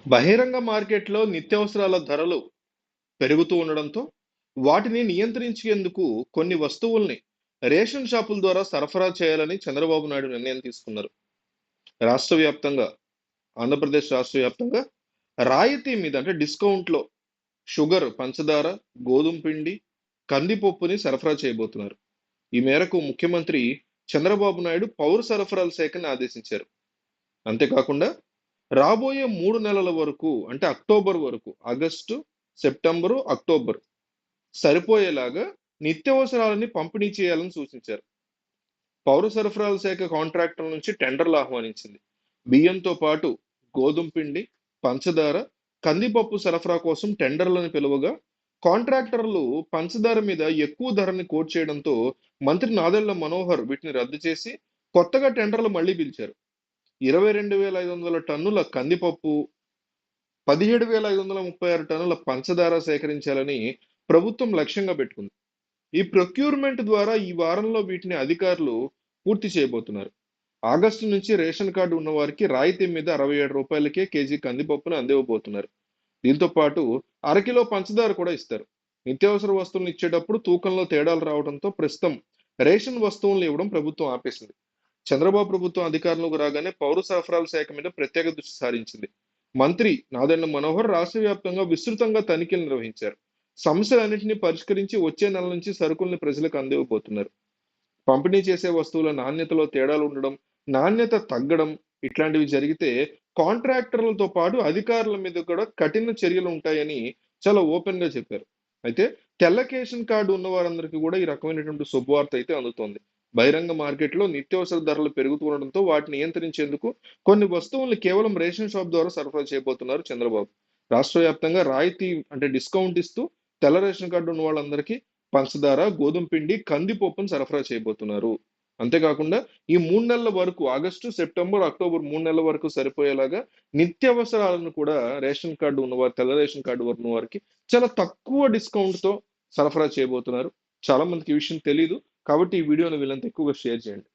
బహిరంగ మార్కెట్‌లో నిత్యావసరాల ధరలు పెరుగుతూ ఉండడంతో, వాటిని నియంత్రించేందుకు కొన్ని వస్తువుల్ని రేషన్ షాపుల ద్వారా సరఫరా చేయాలని చంద్రబాబు నాయుడు నిర్ణయం తీసుకున్నారు. రాష్ట్ర వ్యాప్తంగా, ఆంధ్రప్రదేశ్ రాష్ట్ర వ్యాప్తంగా రాయితీ మీద అంటే డిస్కౌంట్‌లో షుగర్, పంచదార, గోధుమ పిండి, కందిపప్పుని సరఫరా చేయబోతున్నారు. ఈ మేరకు ముఖ్యమంత్రి చంద్రబాబు నాయుడు పౌర సరఫరాల శాఖని ఆదేశించారు. అంతేకాకుండా రాబోయే 3 నెలల వరకు అంటే అక్టోబర్ వరకు ఆగస్టు, సెప్టెంబరు, అక్టోబర్ సరిపోయేలాగా నిత్యావసరాలని పంపిణీ చేయాలని సూచించారు. పౌర సరఫరాల శాఖ కాంట్రాక్టర్ల నుంచి టెండర్లు ఆహ్వానించింది. బియ్యంతో పాటు గోధుమ పిండి, పంచదార, కందిపప్పు సరఫరా కోసం టెండర్లను పిలువగా కాంట్రాక్టర్లు పంచదార మీద ఎక్కువ ధరని కోట్ చేయడంతో మంత్రి నాదెళ్ల మనోహర్ వీటిని రద్దు చేసి కొత్తగా టెండర్లు మళ్లీ పిలిచారు. 22,500 టన్నుల కందిపప్పు, 17,536 టన్నుల పంచదార సేకరించాలని ప్రభుత్వం లక్ష్యంగా పెట్టుకుంది. ఈ ప్రొక్యూర్మెంట్ ద్వారా ఈ వారంలో వీటిని అధికారులు పూర్తి చేయబోతున్నారు. ఆగస్టు నుంచి రేషన్ కార్డు ఉన్న వారికి రాయితీ మీద రూ. 67కే కేజీ కందిపప్పును అందివ్వబోతున్నారు. దీంతో పాటు అరకిలో పంచదార కూడా ఇస్తారు. నిత్యావసర వస్తువులను ఇచ్చేటప్పుడు తూకంలో తేడాలు రావడంతో ప్రస్తుతం రేషన్ వస్తువులను ఇవ్వడం ప్రభుత్వం ఆపేసింది. చంద్రబాబు ప్రభుత్వం అధికారంలోకి రాగానే పౌర సరఫరాల శాఖ మీద ప్రత్యేక దృష్టి సారించింది. మంత్రి నాదెండ్ల మనోహర్ రాష్ట్ర వ్యాప్తంగా విస్తృతంగా తనిఖీలు నిర్వహించారు. సమస్యలన్నింటినీ పరిష్కరించి వచ్చే నెల నుంచి సరుకుల్ని ప్రజలకు అందివ్వబోతున్నారు. పంపిణీ చేసే వస్తువుల నాణ్యతలో తేడాలు ఉండడం, నాణ్యత తగ్గడం ఇట్లాంటివి జరిగితే కాంట్రాక్టర్లతో పాటు అధికారుల మీద కూడా కఠిన చర్యలు ఉంటాయని చాలా ఓపెన్ గా చెప్పారు. అయితే తెల్ల రేషన్ కార్డు ఉన్న వారందరికీ కూడా ఈ రకమైనటువంటి శుభవార్త అయితే అందుతోంది. బహిరంగ మార్కెట్లో నిత్యావసర ధరలు పెరుగుతుండడంతో వాటిని నియంత్రించేందుకు కొన్ని వస్తువుల్ని కేవలం రేషన్ షాప్ ద్వారా సరఫరా చేయబోతున్నారు చంద్రబాబు. రాష్ట్ర వ్యాప్తంగా రాయితీ అంటే డిస్కౌంట్ ఇస్తూ తెల్ల రేషన్ కార్డు ఉన్న వాళ్ళందరికీ పంచదార, గోధుమ పిండి, కందిపప్పును సరఫరా చేయబోతున్నారు. అంతేకాకుండా ఈ 3 నెలల వరకు ఆగస్టు, సెప్టెంబర్, అక్టోబర్ 3 నెలల వరకు సరిపోయేలాగా నిత్యావసరాలను కూడా రేషన్ కార్డు ఉన్నవారు, తెల్ల రేషన్ కార్డు ఉన్న వారికి చాలా తక్కువ డిస్కౌంట్‌తో సరఫరా చేయబోతున్నారు. చాలా మందికి ఈ విషయం తెలీదు. కాబట్టి ఈ వీడియోని వీళ్ళంత ఎక్కువగా షేర్ చేయండి.